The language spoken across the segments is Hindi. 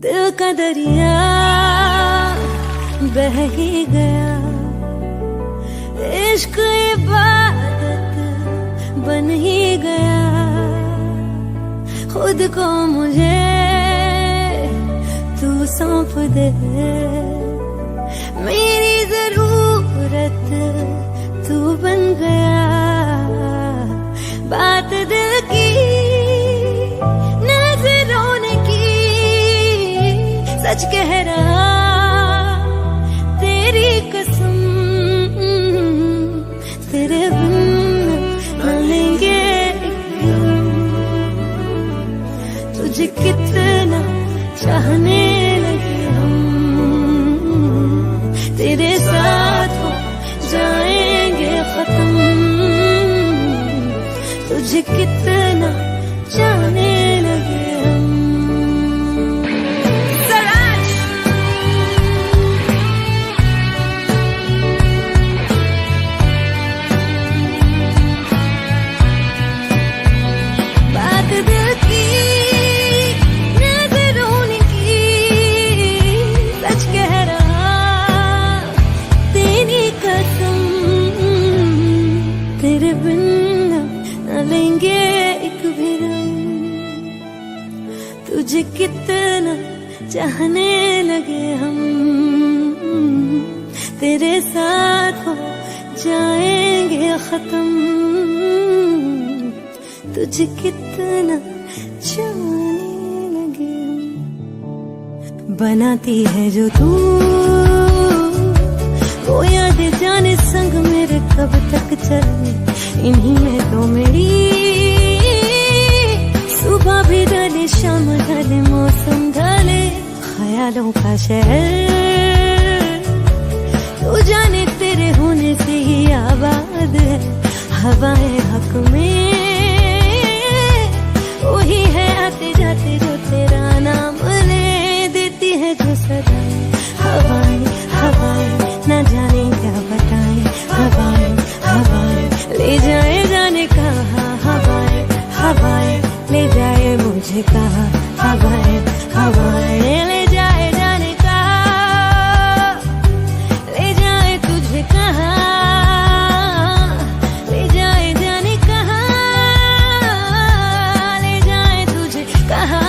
दिल का दरिया बह ही गया, इश्क इबादत बन ही गया। खुद को मुझे तू सौंप दे, मेरी जरूरत तू बन गया। बात दिल की नजरों ने की, सच कह रहा तेरी कसम, तेरे बिन न लेंगे तुझे कितना चाहने लगे हम, तेरे साथ हो जाएंगे खत्म, तुझे कितना चाहने लगे हम। बात दिल की नजरों ने की, सच कह रहा तेरी कसम, तेरे बिन न लेंगे एक भी दम, तुझे कितना चाहने लगे हम, तेरे साथ हो जाएंगे खत्म, तुझे कितना चाहने लगे हम। बनाती है जो तू वो याद जाने संग मेरे कब तक चले, इन्हीं में तो मेरी सुबह भी ढले शाम ढले मौसम ढले, ख्यालों का शहर तू जाने तेरे होने से ही आबाद है। हवाएं हक में वही है आते जाते जो तेरा नाम ले देती है जो सदाएं। हवाएं हवाएं न जाने क्या बताएं, हवाएं हवाएं ले जाए जाने कहा, हवाएं हवाएं ले जाए मुझे कहा, हवाएं हवाएं ले जाए जाने कहा, ले जाए तुझे कहा, ले जाए जाने कहा, ले जाए तुझे कहा।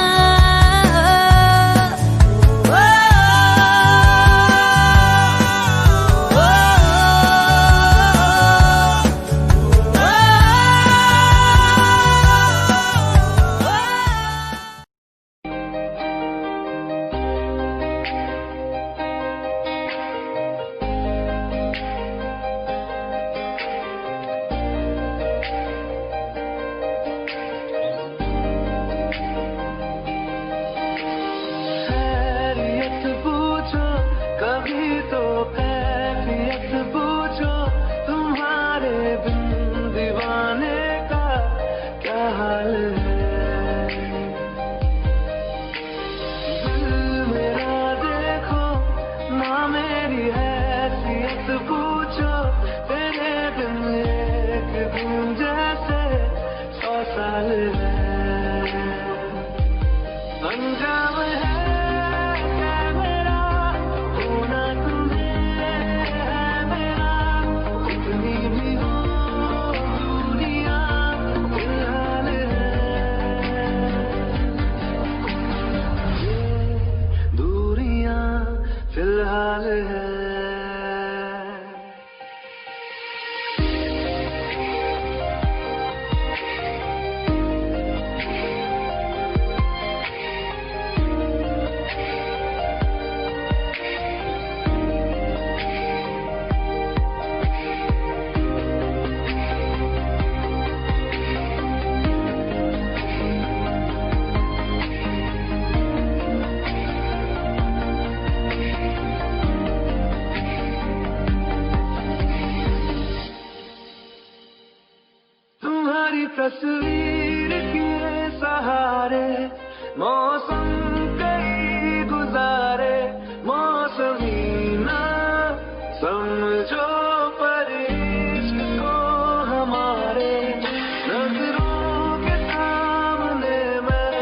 तस्वीर के सहारे मौसम कई गुजारे, मौसमी ना समझो पर इश्क को हमारे, नजरों के सामने मैं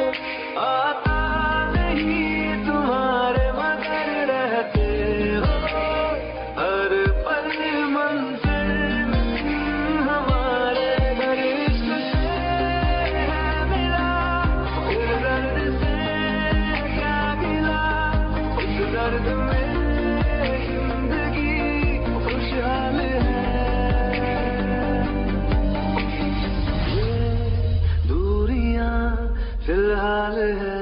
आता नहीं तुम फिलहाल है।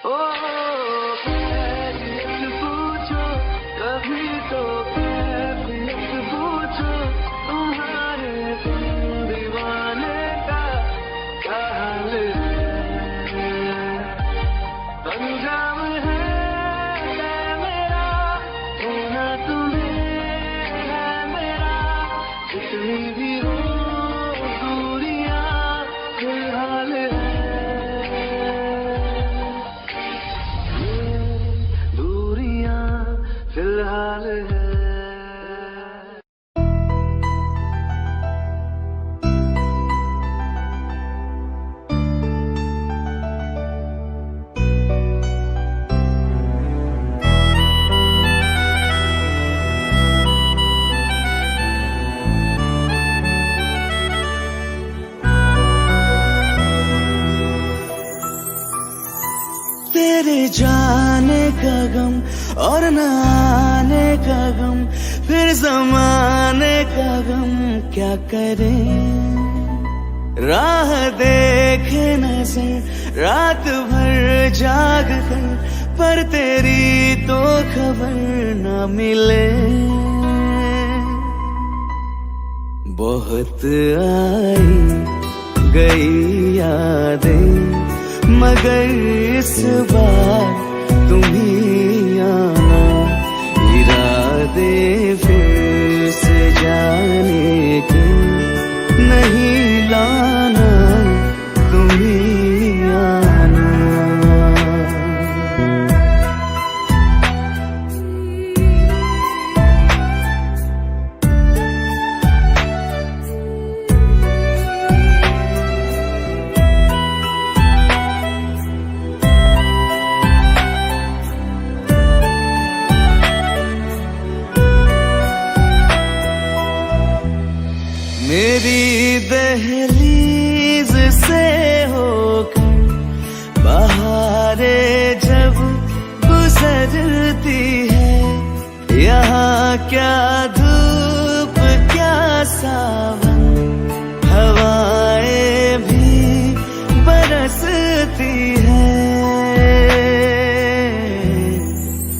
ओ कैफियत पूछो कभी तो कैफियत पूछो, तुम्हारे दीवाने का क्या हाल है। अंजाम है मेरा होना तुम्हें है मेरा, जितनी भी हो दूरियां फिलहाल है। ये दूरियां फिलहाल है। तेरे जाने का गम और न आने का गम, फिर जमाने का गम क्या करे। राह देखे नजर रात भर जाग कर, पर तेरी तो खबर न मिले। बहुत आई गई यादें, मगर इस बार तुम ही आना। इरादे फिर से जाने के नहीं लाना, तुम ही आना। मेरी दहलीज से होकर बहारें जब गुजरती है, यहाँ क्या धूप क्या सावन, हवाएं भी बरसती है।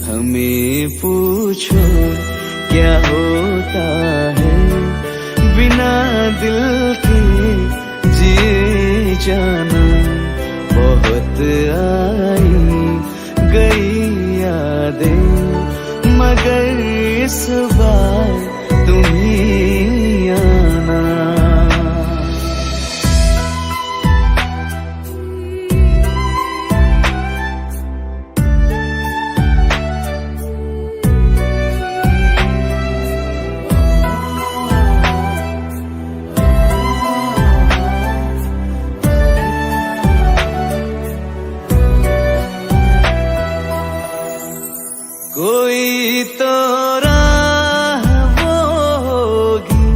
हमें पूछो क्या होता है बिना दिल के जिए जाना। बहुत आई गई यादें, मगर इस बार तुम ही आना। कोई तो राह वो होगी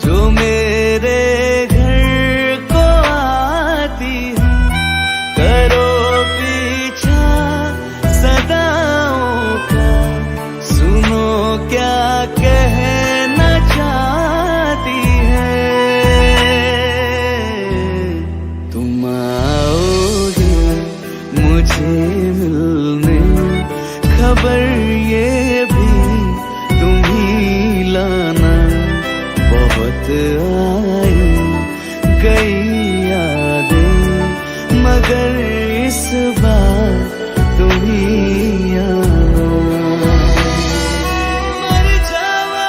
जो मेरे घर को आती है। करो पीछा सदाओं का, सुनो क्या कहना चाहती है। तुम आओगे मुझे मिलने, खबर ये भी तुम ही लाना। बहुत आई गई यादें, मगर इस बार तुम ही आना। मर जावा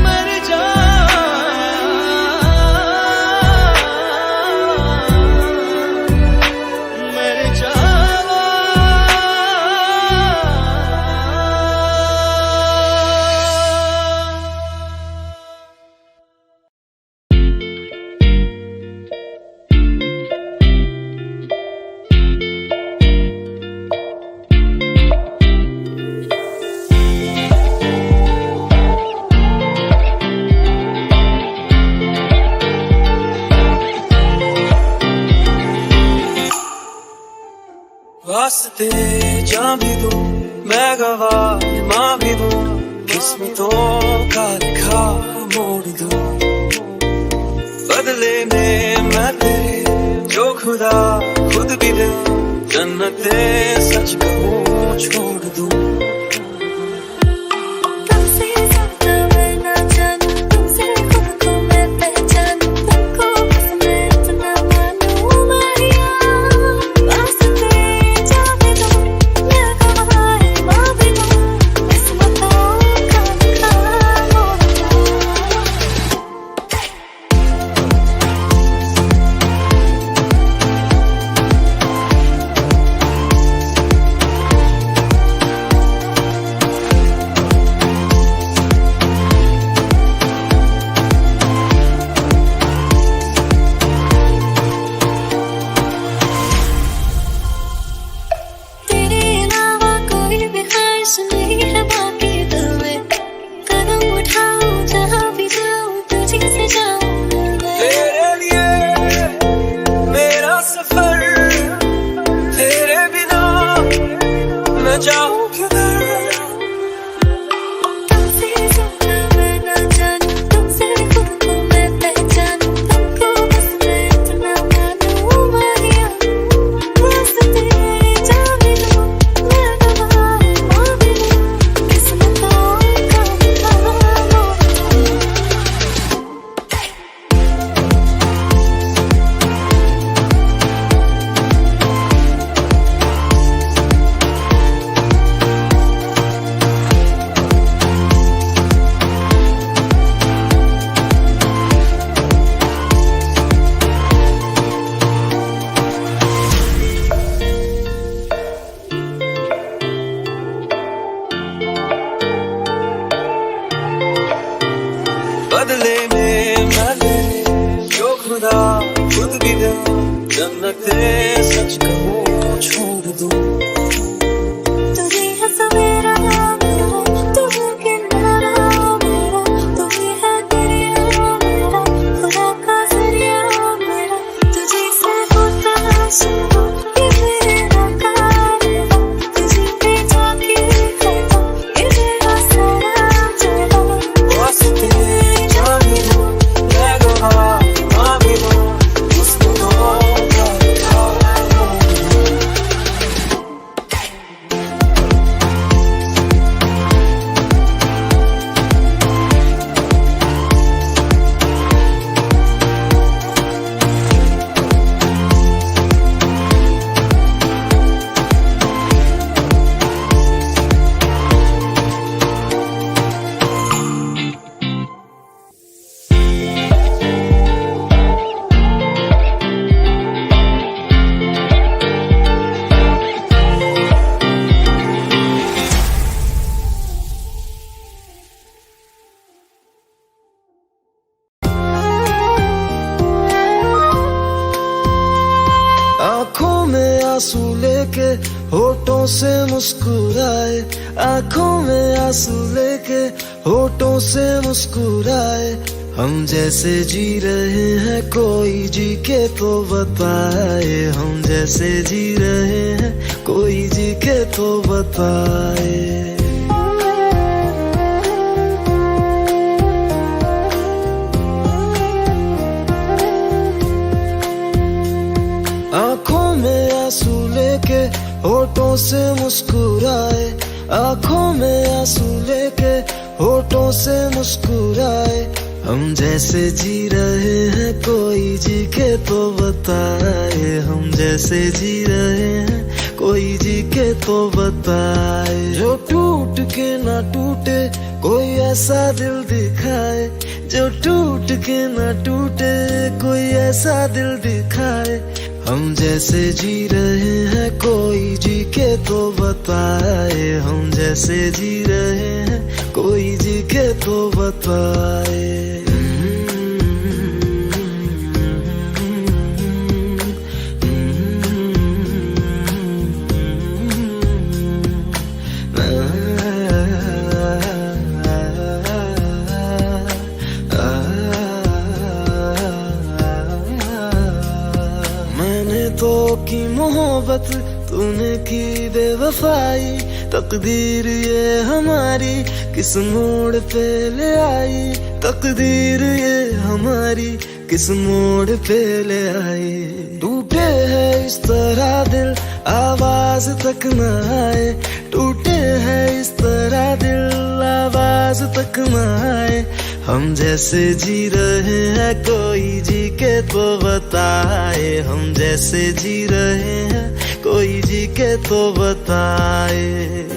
मर जावा मर जावा। वास्ते जा भी दूं मैं, गवाह माँ भी दूं, किस्मतों का लिखा मोड़ दूं, बदले में मैं तेरे जो खुदा खुद भी दे, जन्नते सच कहूँ छोड़ दूं। तुमसे ज्यादा मैं ना जानूं, तुमसे खुद को मैं पहचानूं, तुमको बस मैं इतना मानूं माहिया, वास्ते जाने दो, मैं गवाह माँ भी दूं, किस्मतों का लिखा मोड़ दूं। तेरे अलावा कोई भी ख्वाहिश नहीं है बाकी दिल में, कदम उठाऊं जहाँ भी जाऊं तुझी से जाऊं मैं। तेरे लिए मेरा सफर, तेरे बिना मैं जाऊं किधर। तुमसे ज्यादा मैं ना जानूं, तुमसे खुद को मैं पहचानूं, तुमको बस मैं इतना मानूं माहिया, वास्ते जाने दो, मैं गवाह माँ भी दूं, किस्मतों का लिखा मोड़ दूं। बदले में मैं तेरे जो खुदा खुद भी दे, जन्नते सच कहूँ छोड़ दूं। तुझे है सवेरा मेरा, तुझे किनारा मेरा, तुझे है दरिया मेरा, खुदा का जरिया मेरा, तुझे से होता शुरू ये मेरा कारवां, तुझे पे जाके रहता ये मेरा सारा जहां। वास्ते जाने दो, मैं गवाह माँ भी दूं, किस्मतों का लिखा मोड़ दूं। आंखों में आंसू लेके होठों से मुस्कुराए, आंखों में आंसू लेके होठों से मुस्कुराए, हम जैसे जी रहे हैं कोई जी के तो बताए, हम जैसे जी रहे हैं कोई जी के तो बताए। आंखों में आंसू लेके होठों से मुस्कुराए, आंखों में आंसू लेके होठों से मुस्कुराए, हम जैसे जी रहे हैं कोई जी के तो बताए, हम जैसे जी रहे हैं कोई जी के तो बताए। जो टूट के ना टूटे कोई ऐसा दिल दिखाए, जो टूट के ना टूटे कोई ऐसा दिल दिखाए, हम जैसे जी रहे हैं कोई जी के तो बताए, हम जैसे जी रहे हैं कोई जी के तो बताए। तो की मोहब्बत तूने की बेवफाई, तकदीर ये हमारी किस मोड़ पे ले आई तकदीर ये हमारी, किस मोड़ पे ले आई। टूटे है इस तरह दिल आवाज तक न आए, टूटे है इस तरह दिल आवाज तक न आए। हम जैसे जी रहे हैं कोई जी के तो बताए, हम जैसे जी रहे हैं कोई जी के तो बताए।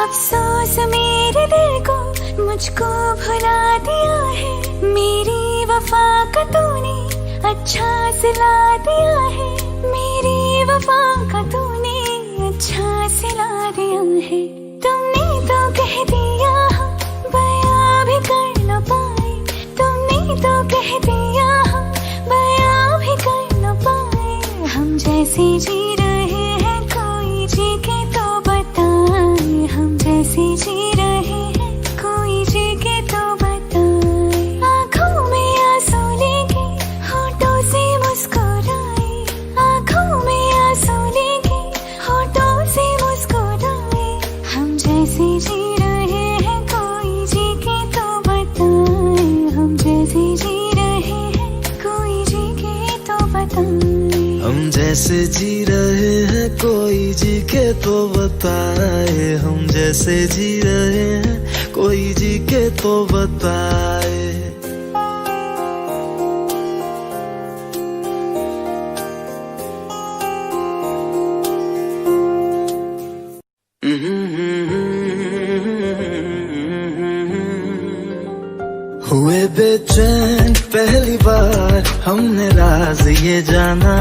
अफसोस मेरे दिल को मुझको भुला दिया है, मेरी वफा का तूने अच्छा सिला दिया है, मेरी वफा का तूने अच्छा सिला दिया है। तुमने तो कह दिया बयां भी कर न पाए, तुमने तो कह दिया बयां भी कर न पाए। हम जैसे जी रहे हैं कोई जी के तो बताए, हम जैसे जी रहे हैं कोई जी के तो बताए। आँखों में आंसू लेके होठों से मुस्कुराए, आँखों में आंसू लेके होठों से मुस्कुराए। हम जैसे जी रहे हैं कोई जी के तो बताए, हम जैसे जी रहे हैं कोई जी के तो बताए। हम जैसे जी रहे हैं कोई जी के तो बताए, हम जैसे जी रहे हैं कोई जी के तो बताए। हुए बेचैन पहली बार हमने राज ये जाना,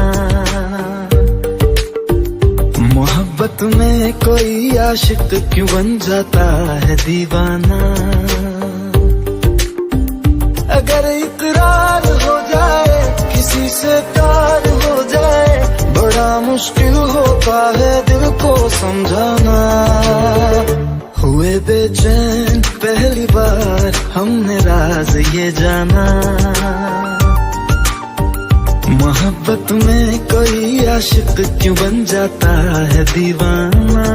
मोहब्बत में कोई आशिक क्यों बन जाता है दीवाना। अगर इकरार हो जाए किसी से प्यार हो जाए, बड़ा मुश्किल होता है दिल को समझाना। हुए बेचैन पहली बार हमने राज ये जाना, मोहब्बत में कोई आशिक क्यों बन जाता है दीवाना।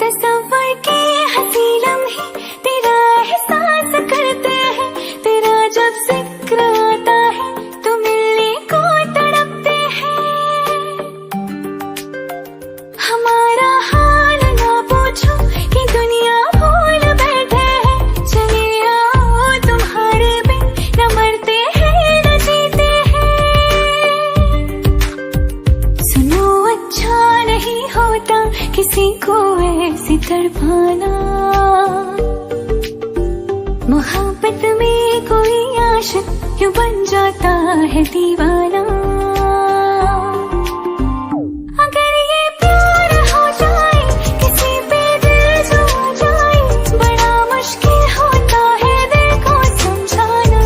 तस्वर के हंसी लम्हे तेरा एहसास करते हैं, तेरा जब जिक्र आता है तो मिलने को तड़पते हैं। हमारा हाल ना पूछो कि दुनिया भूल बैठे हैं, चले आओ तुम्हारे बिन न मरते हैं न जीते हैं। सुनो अच्छा नहीं होता किसी को ऐसी तड़पाना, मोहब्बत में कोई आशिक क्यों बन जाता है दीवाना। अगर ये प्यार हो जाए किसी पे दिल जो जाए, बड़ा मुश्किल होता है दिल को समझाना।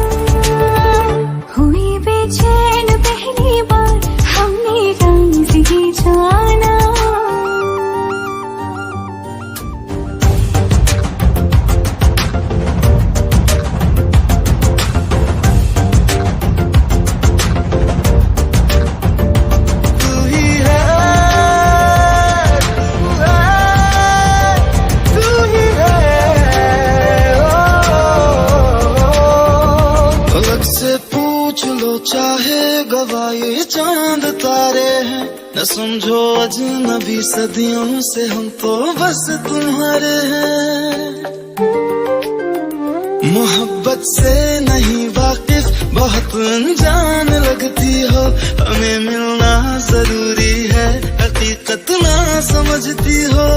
हुई बेचैन पहली बार हमने राज ये जाना। चाहे गवाए चांद तारे हैं, न समझो अजनबी सदियों से हम तो बस तुम्हारे हैं। मोहब्बत से नहीं वाकिफ बहुत अनजान लगती हो, हमें मिलना जरूरी है हकीकत ना समझती हो।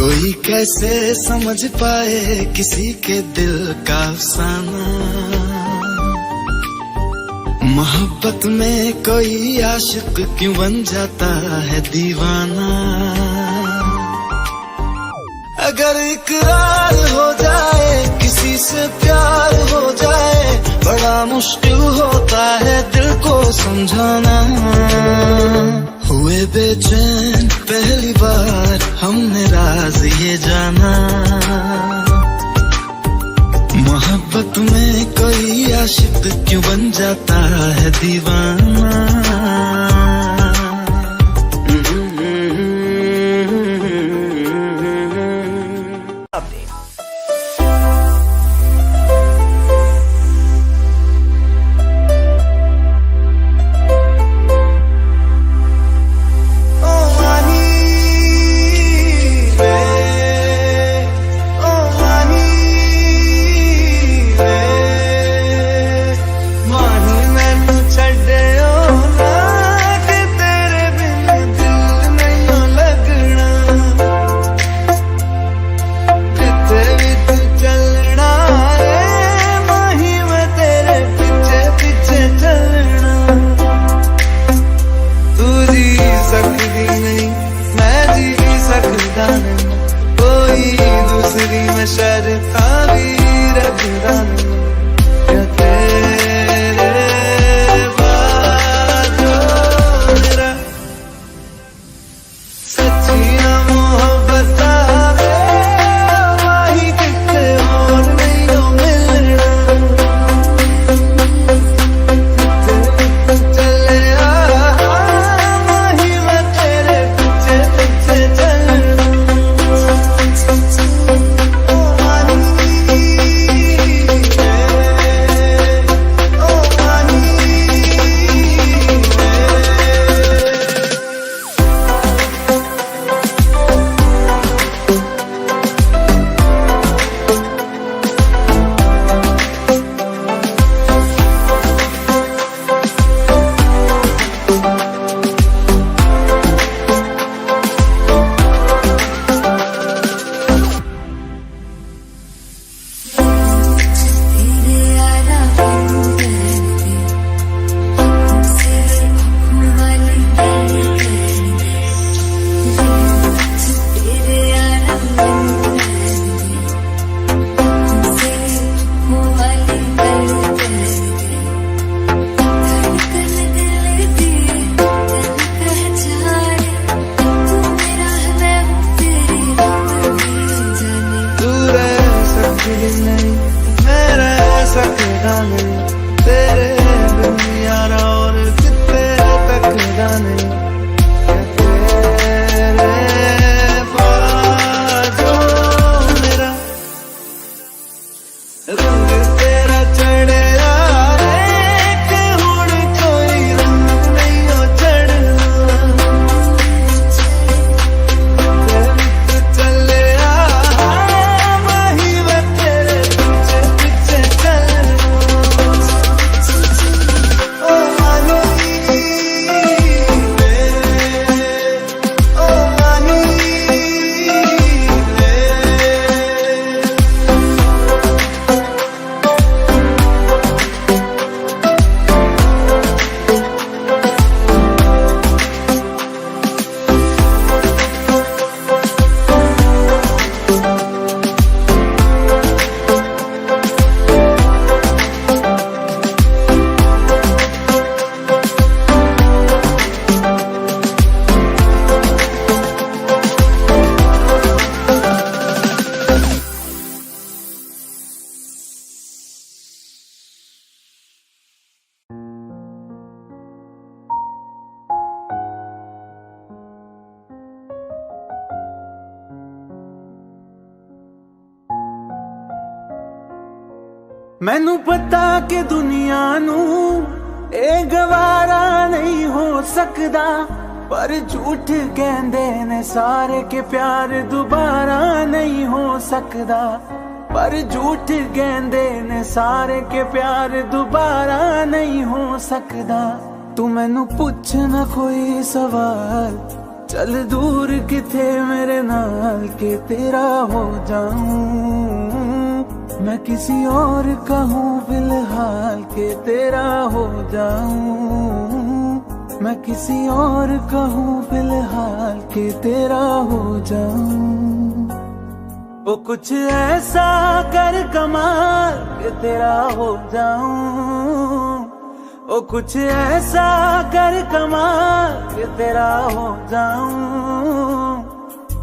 कोई कैसे समझ पाए किसी के दिल का अफसाना, मोहब्बत में कोई आशिक क्यों बन जाता है दीवाना। अगर इकरार हो जाए किसी से प्यार हो जाए, बड़ा मुश्किल होता है दिल को समझाना। हुए बेचैन पहली बार हमने राज ये जाना। मोहब्बत में कोई आशिक क्यों बन जाता है दीवाना। मैनू पता कि दुनिया नू ए गवारा नहीं हो सकदा, पर झूठ कहंदे ने सारे के प्यार दोबारा नहीं हो सकदा। पर झूठ कहंदे ने सारे के प्यार दोबारा नहीं हो सकदा। तू मैनू पुछ ना कोई सवाल, चल दूर किथे मेरे नाल के तेरा हो जाऊं। मैं किसी और का हूँ फिलहाल के तेरा हो जाऊं। मैं किसी और का हूँ फिलहाल के तेरा हो जाऊं। वो कुछ ऐसा कर कमाल के तेरा हो जाऊं। वो कुछ ऐसा कर कमाल के तेरा हो जाऊं।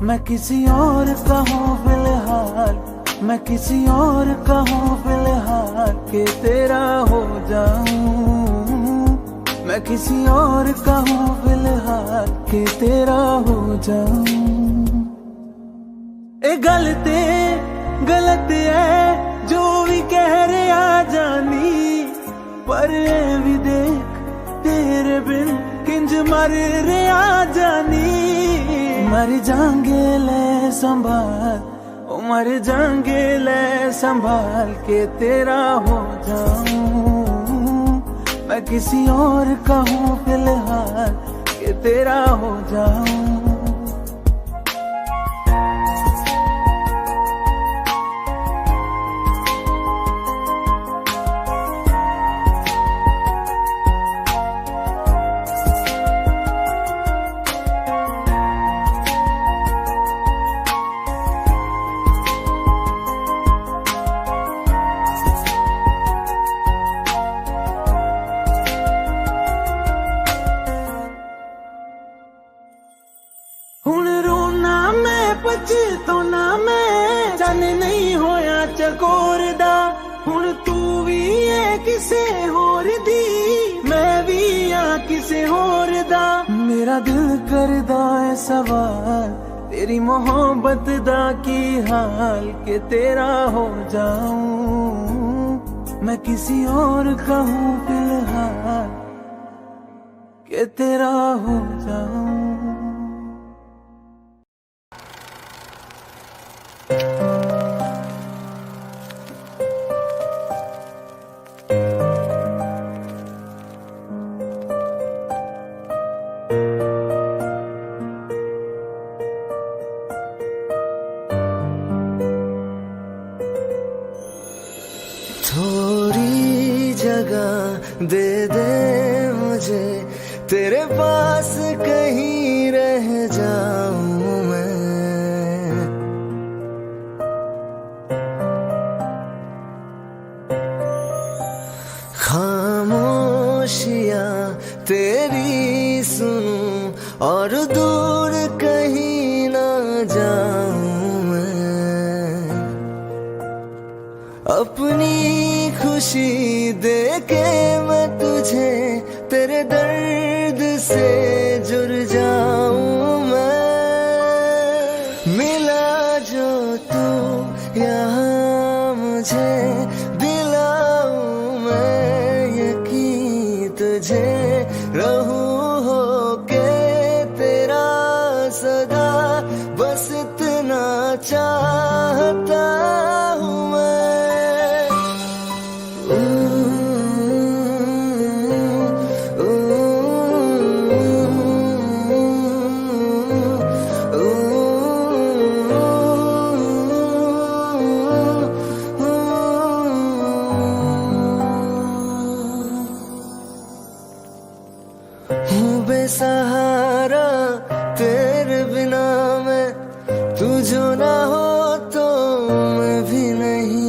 मैं किसी और का हूँ फिलहाल, मैं किसी और का हूँ फिलहाल के तेरा हो जाऊं। मैं किसी और का हूँ फिलहाल के तेरा हो जाऊं। ए गलते गलत है जो भी कह रहे आ जानी, पर ए भी देख तेरे बिन किंज मर रे आ जानी। मर जाएंगे ले संभाल, ओ मर जाएंगे ले संभाल के तेरा हो जाऊं। मैं किसी और का हूँ फिलहाल के तेरा हो जाऊं। तो ना मैं जाने नहीं होया चकोर दा। हुण तू भी है किसे होर दी, मैं भी हाँ किसे होर दा। मेरा दिल करदा है सवाल तेरी मोहब्बत दा की हाल के तेरा हो जाऊं। मैं किसी और का हूँ फिलहाल के तेरा हो जाऊं। थोड़ी जगह दे दे मुझे, तेरे पास कहीं रह जाऊं मैं। खामोशियां तेरी सुनूं और दूर कहीं ना जाऊं मैं। अपनी खुशी देके मैं तुझे तेरे दर्द से जुड़ जाऊं मैं। मिला जो तू यहाँ मुझे दिलाऊं मैं यकीन तुझे, रहूं होके तेरा सदा, बस इतना चाहता हूँ मैं। हूँ बेसहारा तेरे बिना मैं, तू जो ना हो तो मैं भी नहीं।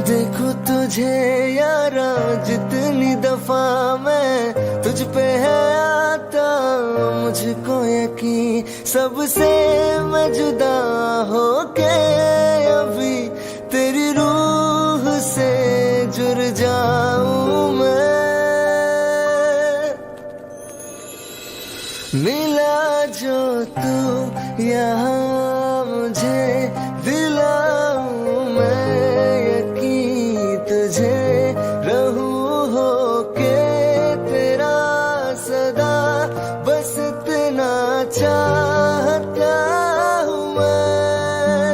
देखो तुझे यारा जितनी दफा मैं तुझ पे है आता, मुझको यकीन सबसे मैं जुदा होके अभी तेरी रूह से जुड़ जाऊं मैं। मिला जो तू यहाँ मुझे दिलाऊं मैं यकीन तुझे, रहूं होके तेरा सदा, बस इतना चाहता हूँ मैं।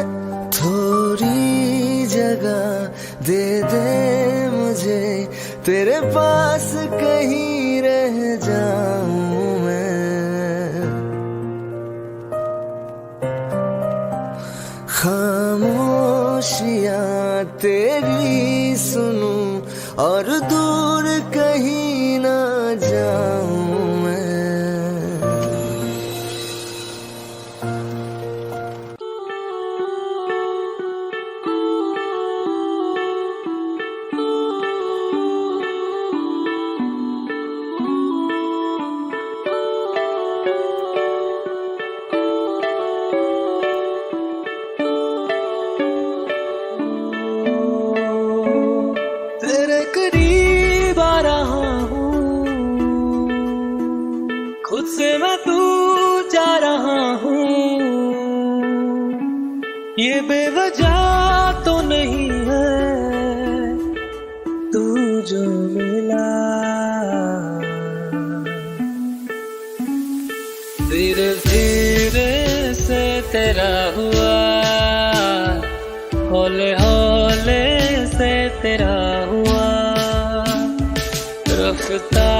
थोड़ी जगह दे दे मुझे, तेरे पास कहीं रह जाऊं मैं। खुद से मैं दूर जा रहा हूँ, ये बेवजह तो नहीं है तू जो मिला। धीरे धीरे से तेरा हुआ, हौले हौले से तेरा हुआ, रफ्ता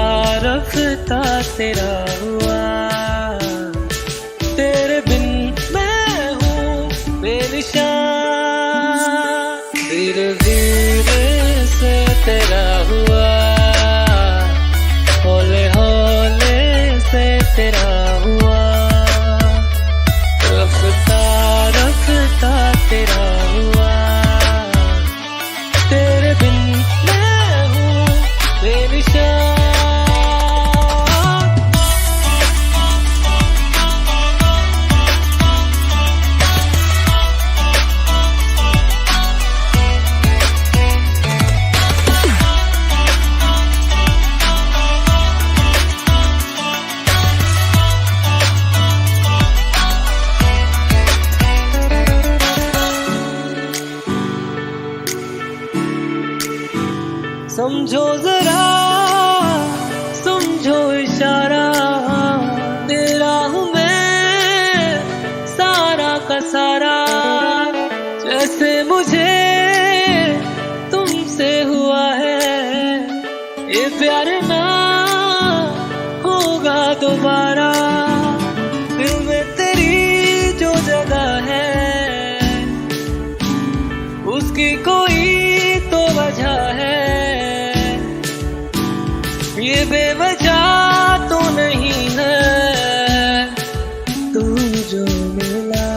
रफ्ता तेरा हुआ। तेरे बिन मैं हूँ बेनिशान। धीरे धीरे से तेरा हुआ, हौले हौले से तेरा हुआ, रफ्ता रफ्ता तेरा हुआ। तेरे बिन मैं हूँ बेनिशान। समझो जरा, समझो इशारा, तेरा हूँ मैं सारा का सारा। जैसे मुझे तुमसे हुआ है, ये प्यार ना होगा दोबारा। दिल में तेरी जो जगह है, उसकी कोई तो वजह है। ये बेवजह तो नहीं है तू जो मिला।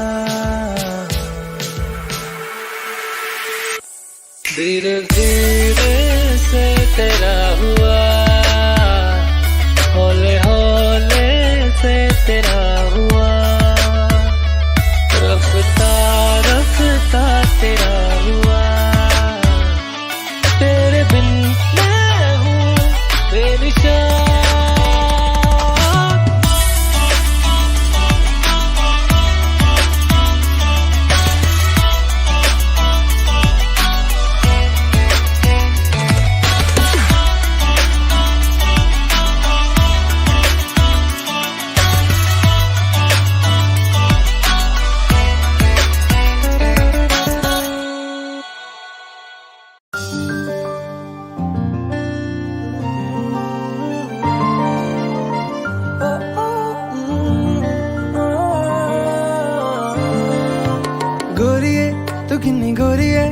धीरे धीरे से तेरा हुआ, हौले हौले से तेरा हुआ, रफ्ता रफ्ता तेरा हुआ। तेरे बिन मैं हूँ बेनिशान। गोरिए तू कितनी गोरी है,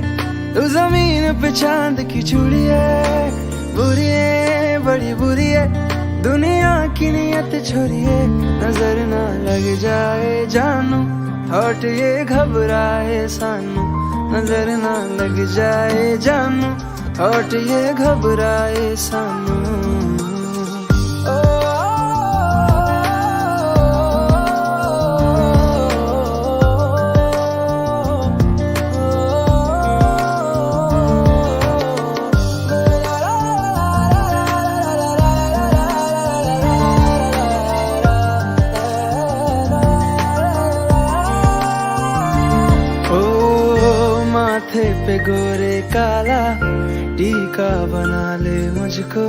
तू जमीन पे चांद की चूड़ी है। बुरी है बड़ी बुरी है, दुनिया की नियत छोरी है। नजर ना लग जाए जानू, थॉट ये घबराए सानू। नजर ना लग जाए जानू, थॉट ये घबराए सानू। माथे पे गोरे काला टीका बना ले मुझको,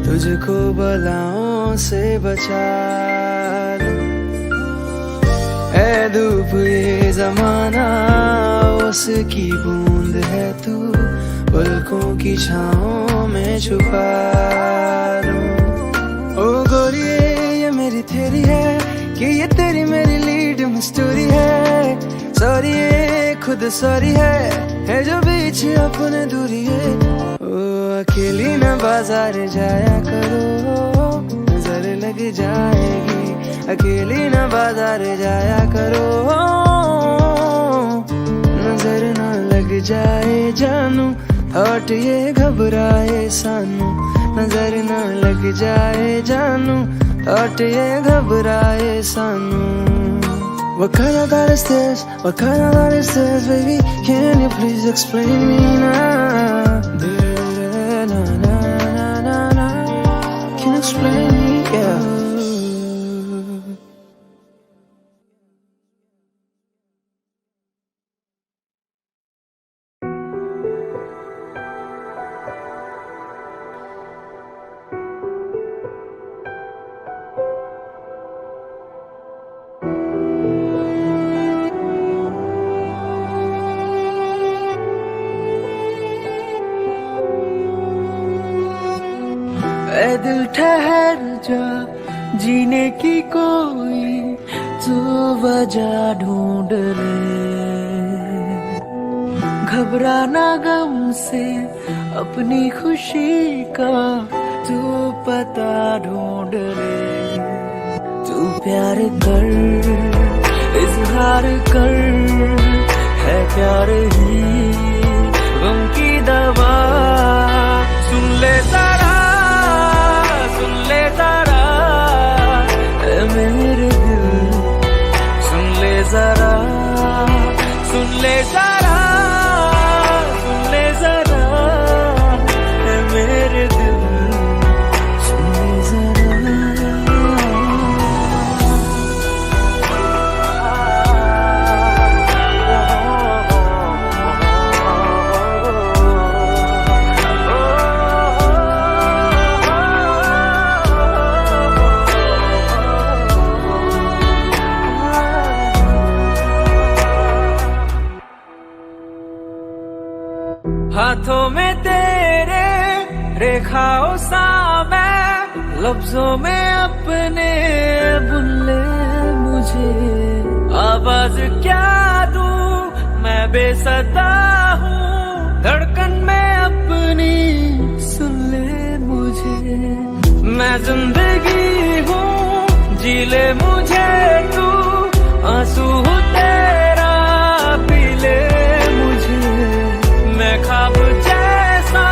तुझको बलाओं से बचा लूं। ऐ धूप ये जमाना, उसकी बूंद है तू, पलकों की छाँव में छुपा लूं। ओ गोरिये ये मेरी थेरी है, कि ये तेरी मेरी लीड में स्टोरी है। सॉरी खुद सॉरी है जो बीच अपने दूरी है। ओ अकेली न बाजार जाया करो, नजर लग जाएगी। अकेली न बाजार जाया करो, नजर न लग जाए जानू। थॉट ये घबराए सानू, नजर न लग जाए जानू। थॉट ये घबराए सानू। What kind of thought is this? What kind of thought is this, baby? Can you please explain me now? Na, na, na, na, na. Can you explain me? Yeah. जा, जीने की कोई तो वजह ढूंढ ले। घबराना गम से अपनी खुशी का तू पता ढूंढ ले। तू प्यार कर, इजहार कर, है प्यार ही गम की दवा। सुन ले जरा, सुन ले जरा, ऐ मेरे दिल, सुन ले जरा, सुन ले जरा, सुन ले जरा, ऐ मेरे दिल, सुन ले जरा। हाथों में तेरे रेखाओं सा मैं, लफ्जों में अपने बुन ले मुझे। आवाज क्या दूं मैं बेसदा हूँ, धड़कन में अपनी सुन ले मुझे। मैं जिंदगी हूँ, जी ले मुझे तू, आंसू हूँ तेरा, पी ले मुझे। मैं ख्वाब जैसा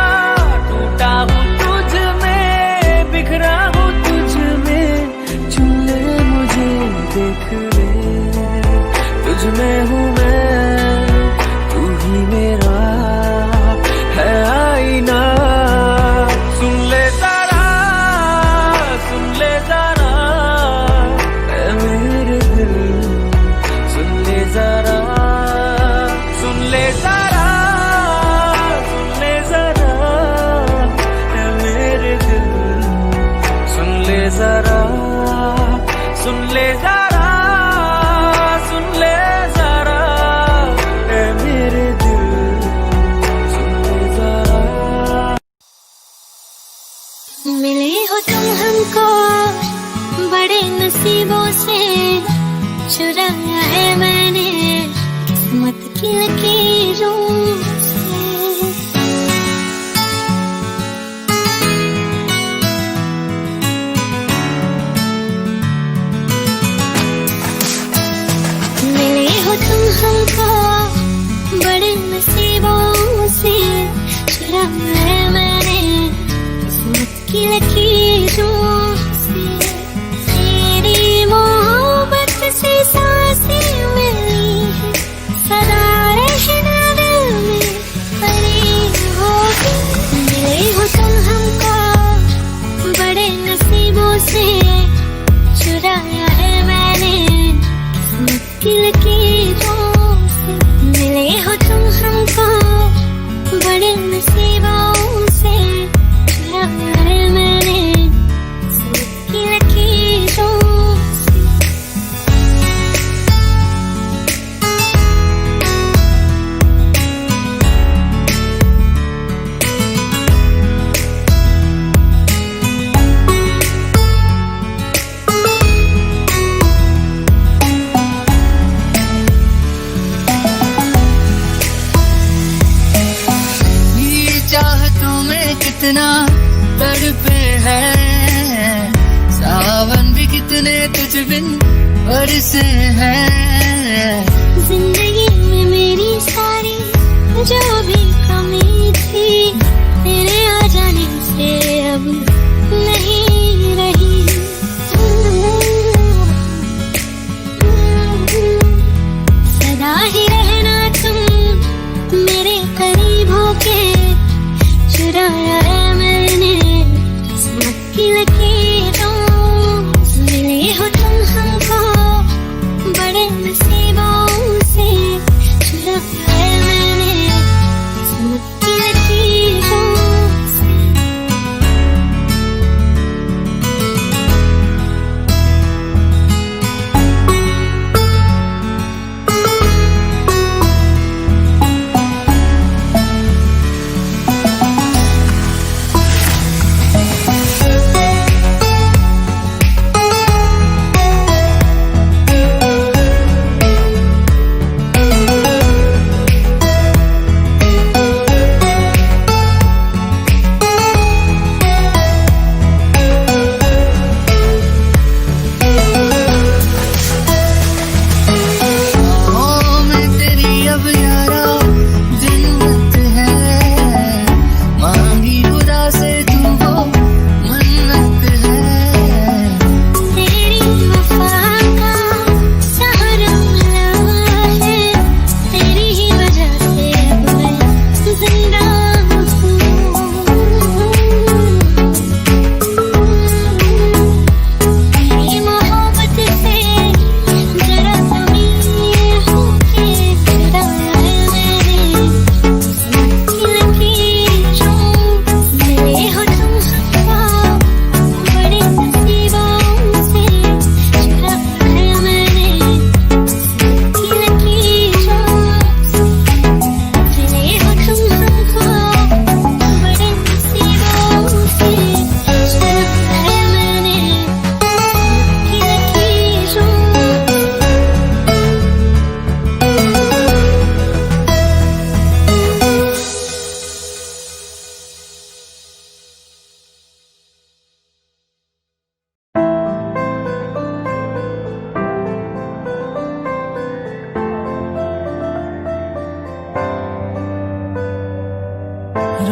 टूटा हूँ तुझ में, बिखरा हूँ तुझ में। चुन ले मुझे, देख ले, तुझ में हूँ मैं, तू ही मेरा है आईना। सुन ले जरा, सुन ले जरा, ऐ मेरे दिल, सुन ले जरा, सुन ले जरा, जरा सुन ले जरा, सुन ले जरा, ऐ मेरे दिल, सुन ले जरा। मिले हो तुम हमको बड़े नसीबों से, चुराया है मैंने किस्मत की लकीरों से। तुम हमको बड़े नसीबों से, चुराया है मैंने किस्मत की लकीरों से। तेरी मोहब्बत से सांसें मिली है, सदा रहना दिल में करीब होगी। मिले हो तुम हमको बड़े नसीबों से, चुराया है मैंने किस्मत की लकीरों से। मिले हो तुम हमको बड़े नसीबों से, चुराया है मैंने किस्मत की लकीरों से। कितना तड़पे है, सावन भी कितने तुझ बिन बरसे हैं। जिंदगी में मेरी सारी जो भी कमी थी, तेरे आ जाने से अब नहीं रही। सदा ही रहना तुम मेरे करीब होके, चुराया है मैंने किस्मत की लकीरों से। मिले हो तुम हमको बड़े नसीबों से, चुराया है मैंने किस्मत की लकीरों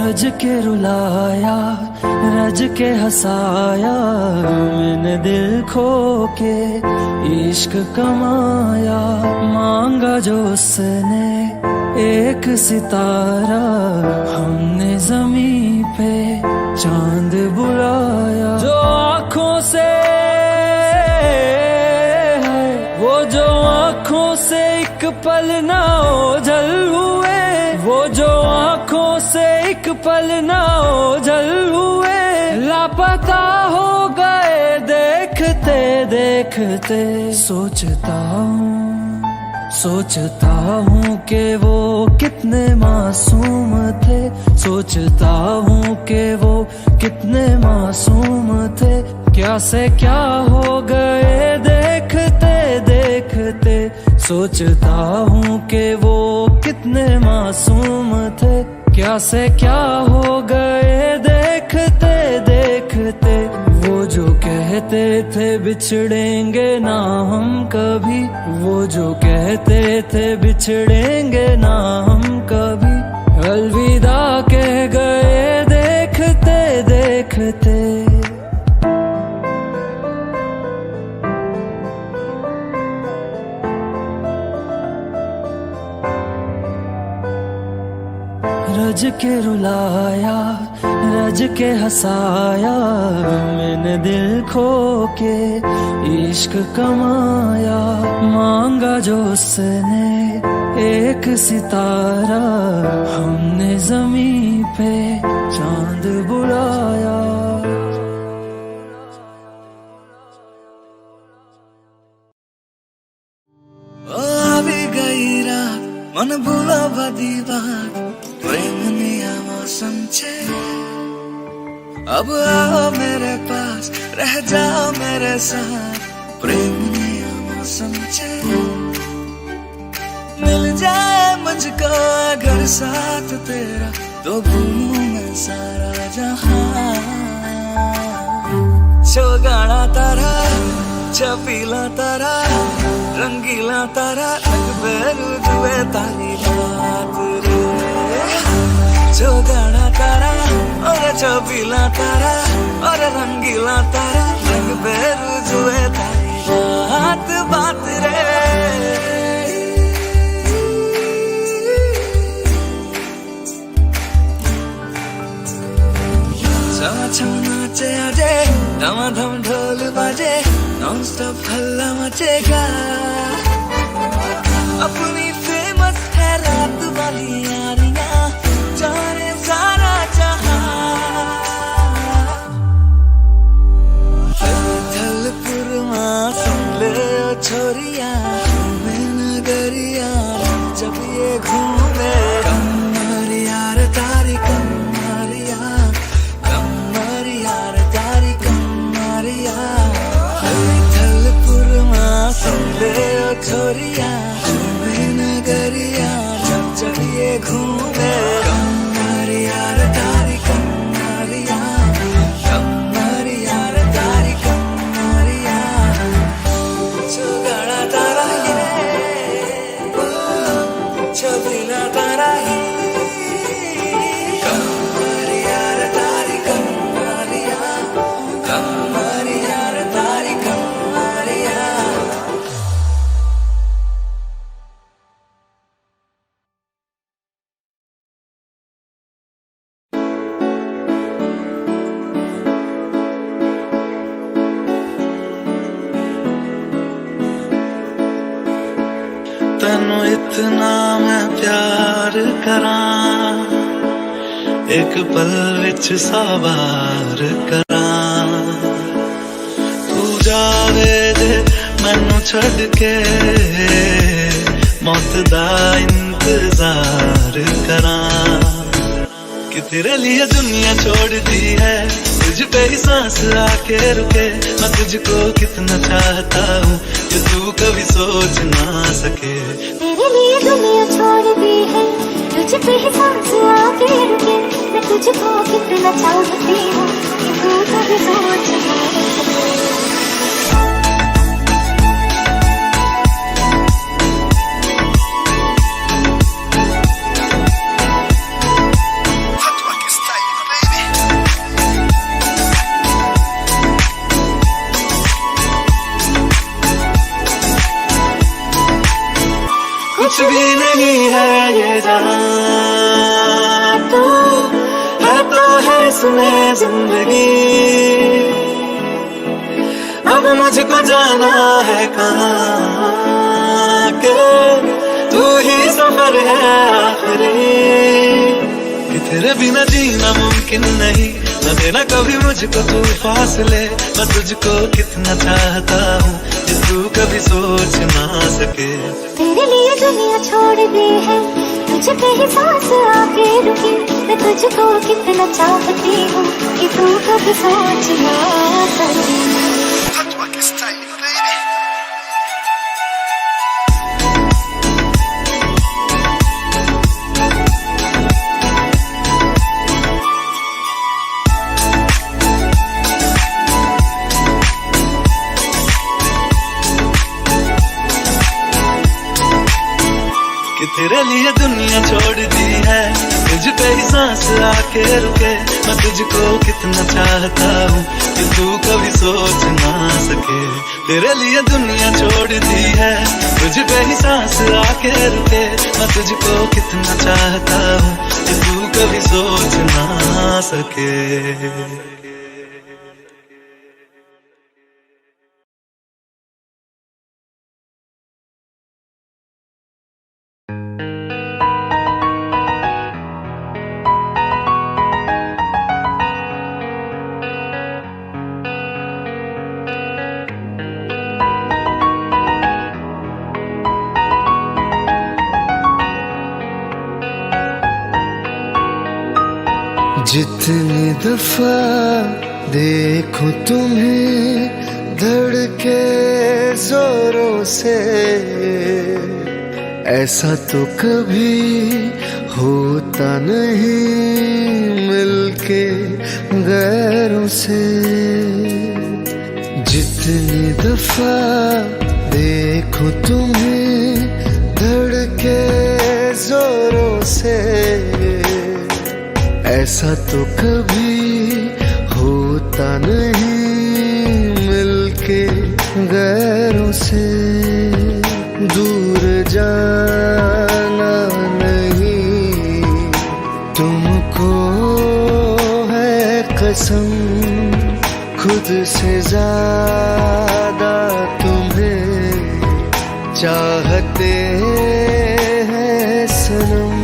रज के रुलाया, रज के हंसाया, मैंने दिल खो के इश्क कमाया। मांगा जो उसने एक सितारा, हमने जमीन पे चांद बुलाया। जो आँखों से वो जो आँखों से एक पल ना ओझल हुए, वो जो आँखों से एक पल ना ओझल हुए, लापता हो गए देखते देखते। सोचता हूँ कि वो कितने मासूम थे, सोचता हूँ कि वो कितने मासूम थे। क्या से क्या हो गए देखते देखते। सोचता हूँ कि वो कितने मासूम थे, क्या से क्या हो गए देखते देखते। वो जो कहते थे बिछड़ेंगे ना हम कभी, वो जो कहते थे बिछड़ेंगे ना हम कभी, अलविदा कह गए देखते देखते। रज के रुलाया, रज के हंसाया, मैंने दिल खो के इश्क कमाया। मांगा जो उसने एक सितारा, हमने जमीन पे चांद बुलाया। आ भी गई रात, मन भूला बदी बात, प्रेम निया मौसम छे। अब आओ मेरे पास, रह जाओ मेरे साथ, प्रेम निया मौसम छे। मिल जाए मुझको अगर साथ तेरा, तो भूलूं मैं सारा जहां। चौगाना तारा, छपीला तारा, रंगीला तारा, बेरू जुए तारी रात रे। चौगाना तारा और छपीला तारा और रंगीला तारा, रंग बेरू जुए तारी रात बात रे। छम नाचे आजे, धमाधम ढोल बाजे, नॉन स्टॉप हल्ला मचेगा। अपनी फेमस है रात वाली यारियां, जाने सारा जहां। थलपुरमा सुन ले ओ छोरिया, मैं नगरिया जब ये घूमे। कमर यार तारी कमरिया, कमर यार तारी कमरिया। थलपुरमा सुन ले ओ छोरिया, मैं नगरिया जब जब ये घूमे। कमर यार तारी कमरिया, कमर यार तारी कमरिया। चौगाना तारा ये, छबीला तारा ही, कमर यार तारी कमरिया, कमर यार तारी कमरिया। तेनू इतना मैं प्यार करां, एक पल विच सवार करां। तू जावे जे मैनू छड़ के, मौत दा इंतजार करां। कि तेरे लिए दुनिया छोड़ दी है, तुझ पे ही सांस आके रुके। मैं तुझको कितना चाहता हूँ कि तू कभी सोच ना सके। तेरे लिए दुनिया छोड़ दी है, तुझ पे ही सांस आके रुके। मैं तुझको कितना चाहती हूँ कि तू कभी सोच ना सके। भी नहीं है ये जहां, तू है तो है इसमें जिंदगी। अब मुझको जाना है कहाँ के तू ही सफर है आखिरी, कि तेरे बिना जीना मुमकिन नहीं, न देना कभी मुझको तू फासले। मैं तुझको कितना चाहता हूँ कि तू कभी सोच ना सके। तेरे लिए दुनिया छोड़ दी है, तुझ पे ही सांस आके रुकी। मैं तुझको कितना चाहती हूँ कि तू कभी सोच ना सके। कि तेरे लिए दुनिया छोड़ दी है, तुझ पे ही सांस आके रुके। मैं तुझको कितना चाहता हूँ कि तू कभी सोच ना सके। तेरे लिए दुनिया छोड़ दी है, तुझ पे ही सांस आके रुके। मैं तुझको कितना चाहता हूँ कि तू कभी सोच ना सके। जितनी दफा देखो तुम्हें धड़के जोरों से, ऐसा तो कभी होता नहीं मिलके गैरों से। जितनी दफा देखो तुम्हें धड़के जोरों से, ऐसा तो कभी होता नहीं मिलके गैरों से। दूर जाना नहीं तुमको है कसम, खुद से ज्यादा तुम्हें चाहते हैं सनम।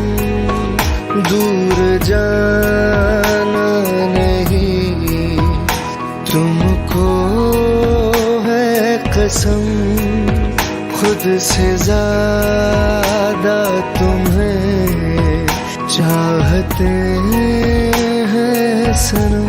दूर जाना नहीं तुमको है कसम, खुद से ज्यादा तुम्हें चाहते हैं सनम।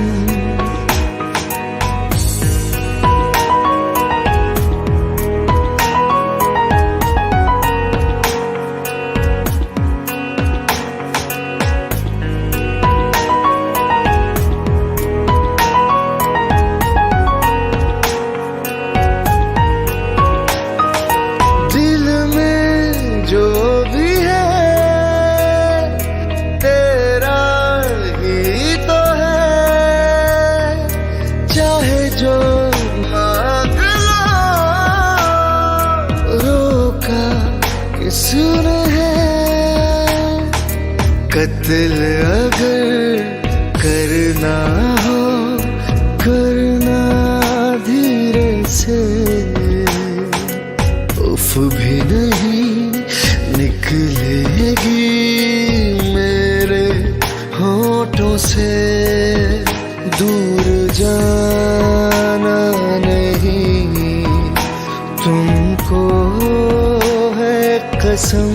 कत्ल अगर करना हो करना धीरे से, उफ भी नहीं निकलेगी मेरे होठों से। दूर जाना नहीं तुमको है कसम,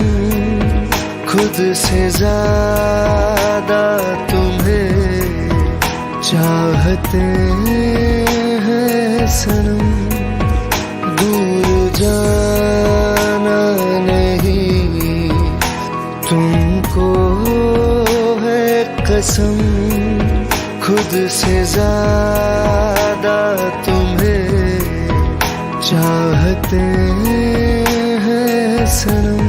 खुद से ज्यादा तुम्हें चाहते हैं सनम। दूर जाना नहीं तुमको है कसम, खुद से ज्यादा तुम्हें चाहते हैं सनम।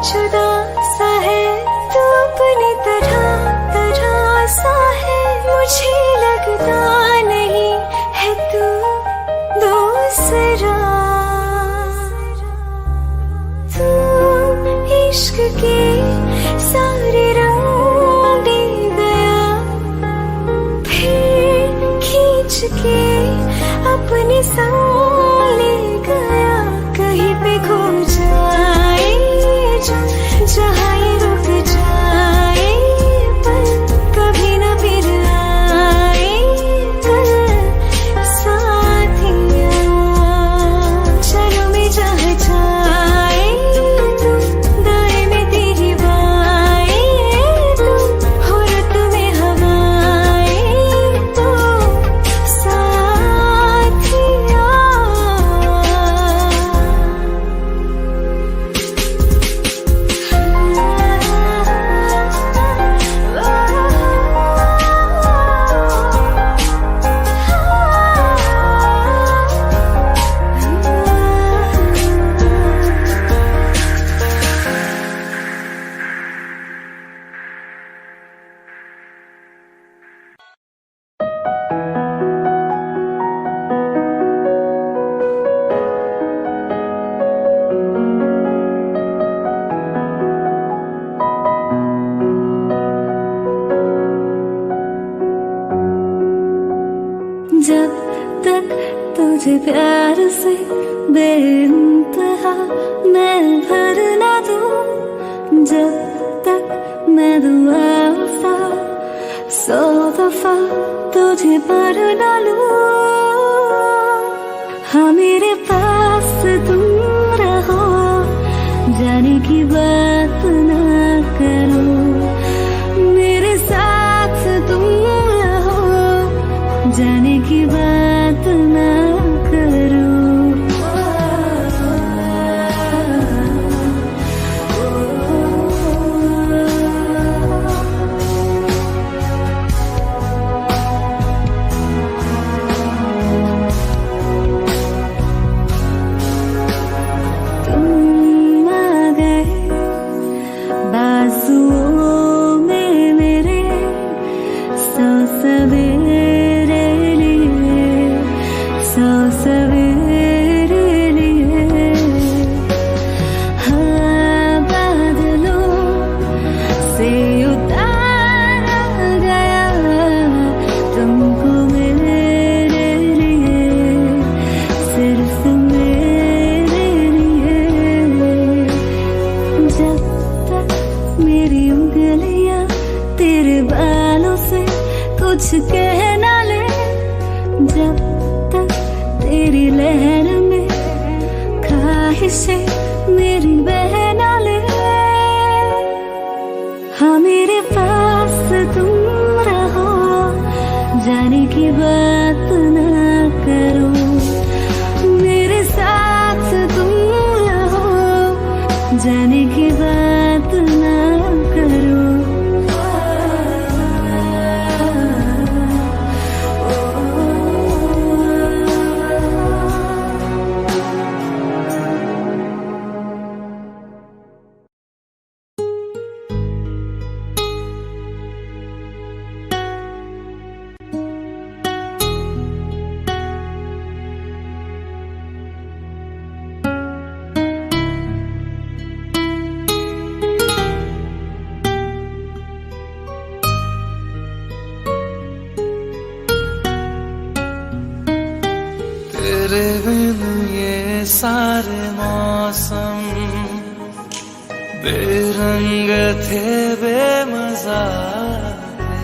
जुदा सा है तू अपनी तरह तरह सा है, मुझे लगता नहीं है तू दूसरा। तू इश्क के सारे रंग दे गया, फिर खींच के अपने संग ले गया। कहीं पे खो जाए जहाँ ये रुक जाए, पर कभी न फिर आए कल साथिया। चलो मैं जहाँ जाए तू, दाएं में तेरी बाएं तू, हो रत में हवाएं तू साथिया। जब तक तुझे प्यार से बेइंतहा मैं भर ना दूं, जब तक मैं दुआ वफा 100 दफा तुझे पर ना लूं। हाँ मेरे पास तुम रहो, जाने की बात ना करो, मेरे साथ तुम रहो, जाने की बात ना करो। तुम आ गए बाजुओं में मेरे, 100 सवेरे लिए, 100 सवेरे लिए। हाँ बादलों से उतारा गया तुमको मेरे लिए, सिर्फ मेरे लिए। जब तक मेरी उंगलियां तेरे बालों से कुछ कह ना ले, जब तक तेरी लहर में ख्वाहिशें मेरी बह ना ले। हाँ मेरे पास तुम रहो, जाने की बात ना करो, मेरे साथ तुम रहो, जाने की बात ना करो। तेरे बिन ये सारे मौसम बेरंग थे, बेमजा थे,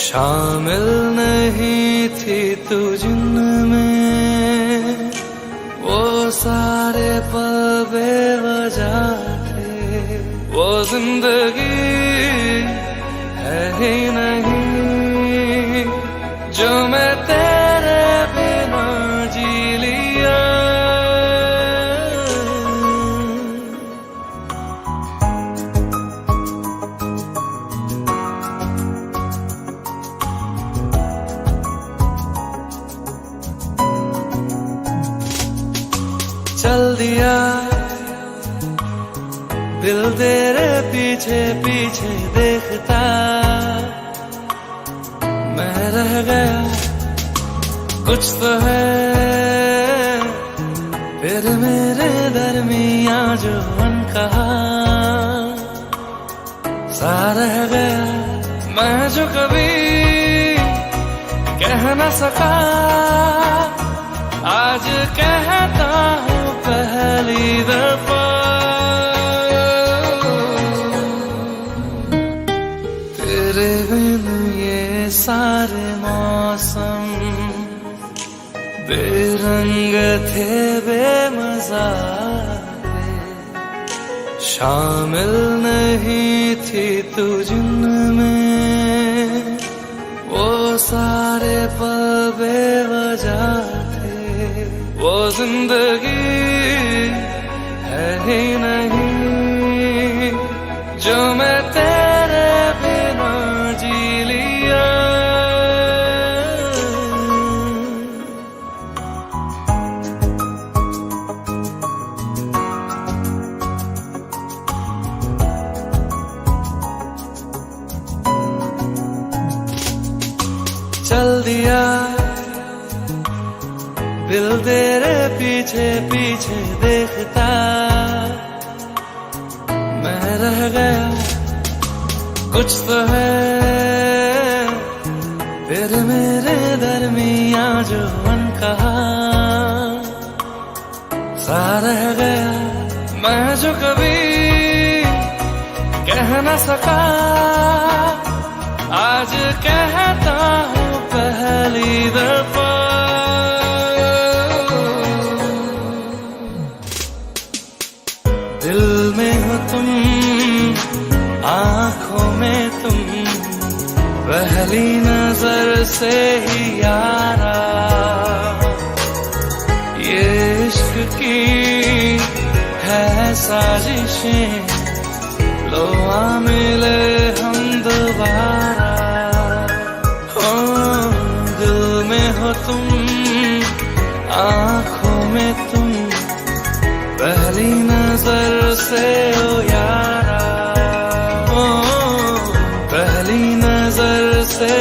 शामिल नहीं थी तू जिनमें, वो सारे पल बेवजह थे। वो जिंदगी है ही नहीं जो मैं तेरे बिना जी लिया। चल दिया दिल तेरे पीछे पीछे देखता मैं रह गया, कुछ तो है फिर मेरे दरमियां जो अनकहा सा रह गया। मैं जो कभी कह न सका आज कहता हूँ पहली दफा। तेरे बिन ये सारे मौसम बेरंग थे, बेमजा थे, शामिल नहीं थी तू जिनमें वो सारे पल बेवजह थे। वो जिंदगी है ही नहीं जो मैं तेरे बिना जी लिया। चल दिया दिल तेरे पीछे पीछे देखता मैं रह गया, कुछ तो है फिर मेरे दरमियां जो अनकहा सा रह गया। मैं जो कभी कह न सका आज कहता हूँ पहली दफा। दिल में हो तुम, आंखों में तुम, पहली नजर से ही यारा ये इश्क की है साजिशें, लो आ मिले हम दोबारा। हो दिल में हो तुम, आंखों में तुम, पहली नजर से ओ यारा, ओ पहली नजर से